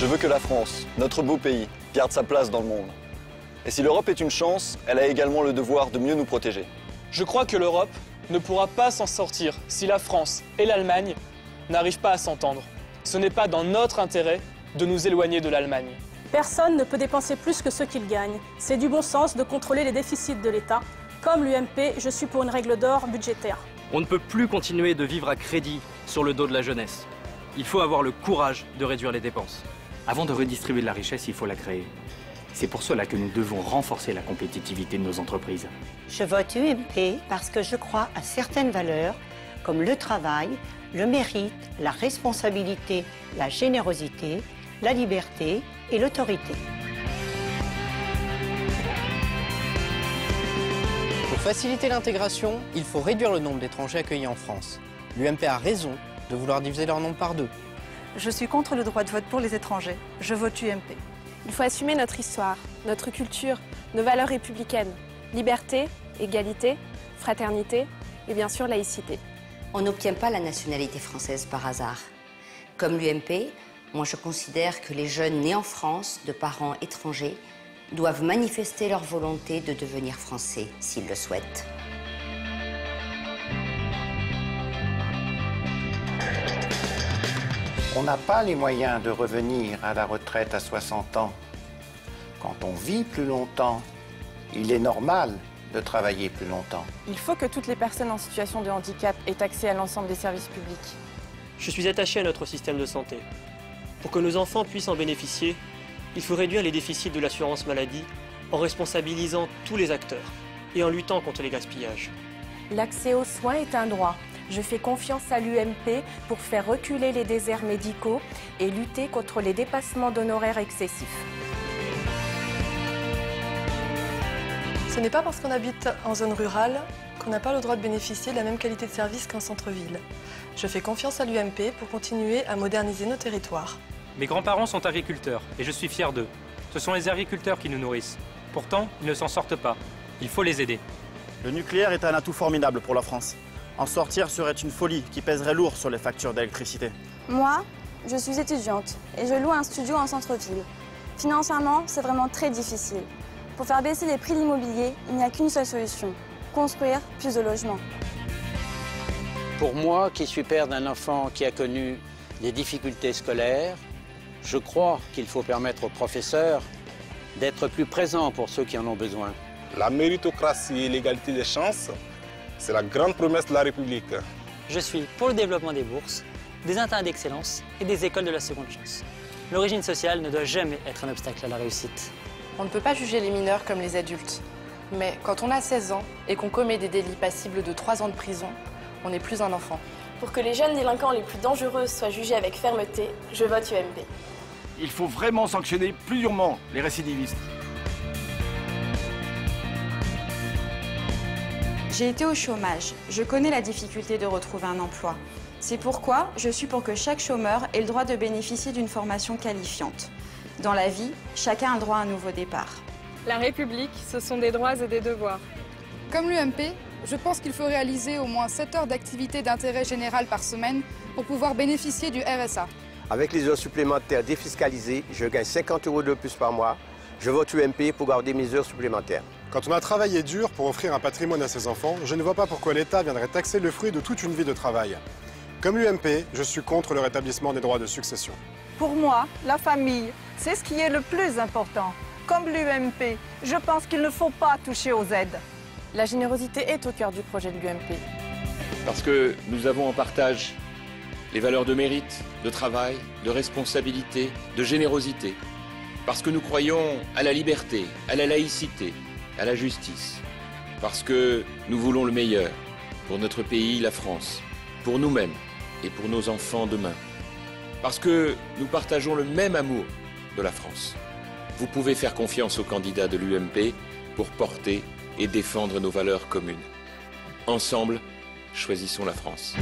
Je veux que la France, notre beau pays, garde sa place dans le monde. Et si l'Europe est une chance, elle a également le devoir de mieux nous protéger. Je crois que l'Europe ne pourra pas s'en sortir si la France et l'Allemagne n'arrivent pas à s'entendre. Ce n'est pas dans notre intérêt de nous éloigner de l'Allemagne. Personne ne peut dépenser plus que ce qu'il gagne. C'est du bon sens de contrôler les déficits de l'État. Comme l'UMP, je suis pour une règle d'or budgétaire. On ne peut plus continuer de vivre à crédit sur le dos de la jeunesse. Il faut avoir le courage de réduire les dépenses. Avant de redistribuer de la richesse, il faut la créer. C'est pour cela que nous devons renforcer la compétitivité de nos entreprises. Je vote UMP parce que je crois à certaines valeurs comme le travail, le mérite, la responsabilité, la générosité, la liberté et l'autorité. Pour faciliter l'intégration, il faut réduire le nombre d'étrangers accueillis en France. L'UMP a raison de vouloir diviser leur nombre par 2. Je suis contre le droit de vote pour les étrangers. Je vote UMP. Il faut assumer notre histoire, notre culture, nos valeurs républicaines. Liberté, égalité, fraternité et bien sûr laïcité. On n'obtient pas la nationalité française par hasard. Comme l'UMP, moi je considère que les jeunes nés en France, de parents étrangers, doivent manifester leur volonté de devenir français s'ils le souhaitent. On n'a pas les moyens de revenir à la retraite à 60 ans. Quand on vit plus longtemps, il est normal de travailler plus longtemps. Il faut que toutes les personnes en situation de handicap aient accès à l'ensemble des services publics. Je suis attaché à notre système de santé. Pour que nos enfants puissent en bénéficier, il faut réduire les déficits de l'assurance maladie en responsabilisant tous les acteurs et en luttant contre les gaspillages. L'accès aux soins est un droit. Je fais confiance à l'UMP pour faire reculer les déserts médicaux et lutter contre les dépassements d'honoraires excessifs. Ce n'est pas parce qu'on habite en zone rurale qu'on n'a pas le droit de bénéficier de la même qualité de service qu'en centre-ville. Je fais confiance à l'UMP pour continuer à moderniser nos territoires. Mes grands-parents sont agriculteurs et je suis fier d'eux. Ce sont les agriculteurs qui nous nourrissent. Pourtant, ils ne s'en sortent pas. Il faut les aider. Le nucléaire est un atout formidable pour la France. En sortir serait une folie qui pèserait lourd sur les factures d'électricité. Moi, je suis étudiante et je loue un studio en centre-ville. Financièrement, c'est vraiment très difficile. Pour faire baisser les prix de l'immobilier, il n'y a qu'une seule solution, construire plus de logements. Pour moi, qui suis père d'un enfant qui a connu des difficultés scolaires, je crois qu'il faut permettre aux professeurs d'être plus présents pour ceux qui en ont besoin. La méritocratie et l'égalité des chances, c'est la grande promesse de la République. Je suis pour le développement des bourses, des internats d'excellence et des écoles de la seconde chance. L'origine sociale ne doit jamais être un obstacle à la réussite. On ne peut pas juger les mineurs comme les adultes. Mais quand on a 16 ans et qu'on commet des délits passibles de 3 ans de prison, on n'est plus un enfant. Pour que les jeunes délinquants les plus dangereux soient jugés avec fermeté, je vote UMP. Il faut vraiment sanctionner plus durement les récidivistes. J'ai été au chômage. Je connais la difficulté de retrouver un emploi. C'est pourquoi je suis pour que chaque chômeur ait le droit de bénéficier d'une formation qualifiante. Dans la vie, chacun a droit à un nouveau départ. La République, ce sont des droits et des devoirs. Comme l'UMP, je pense qu'il faut réaliser au moins 7 heures d'activité d'intérêt général par semaine pour pouvoir bénéficier du RSA. Avec les heures supplémentaires défiscalisées, je gagne 50 € de plus par mois. Je vote UMP pour garder mes heures supplémentaires. Quand on a travaillé dur pour offrir un patrimoine à ses enfants, je ne vois pas pourquoi l'État viendrait taxer le fruit de toute une vie de travail. Comme l'UMP, je suis contre le rétablissement des droits de succession. Pour moi, la famille, c'est ce qui est le plus important. Comme l'UMP, je pense qu'il ne faut pas toucher aux aides. La générosité est au cœur du projet de l'UMP. Parce que nous avons en partage les valeurs de mérite, de travail, de responsabilité, de générosité. Parce que nous croyons à la liberté, à la laïcité, à la justice. Parce que nous voulons le meilleur pour notre pays, la France, pour nous-mêmes et pour nos enfants demain. Parce que nous partageons le même amour de la France. Vous pouvez faire confiance aux candidats de l'UMP pour porter et défendre nos valeurs communes. Ensemble, choisissons la France.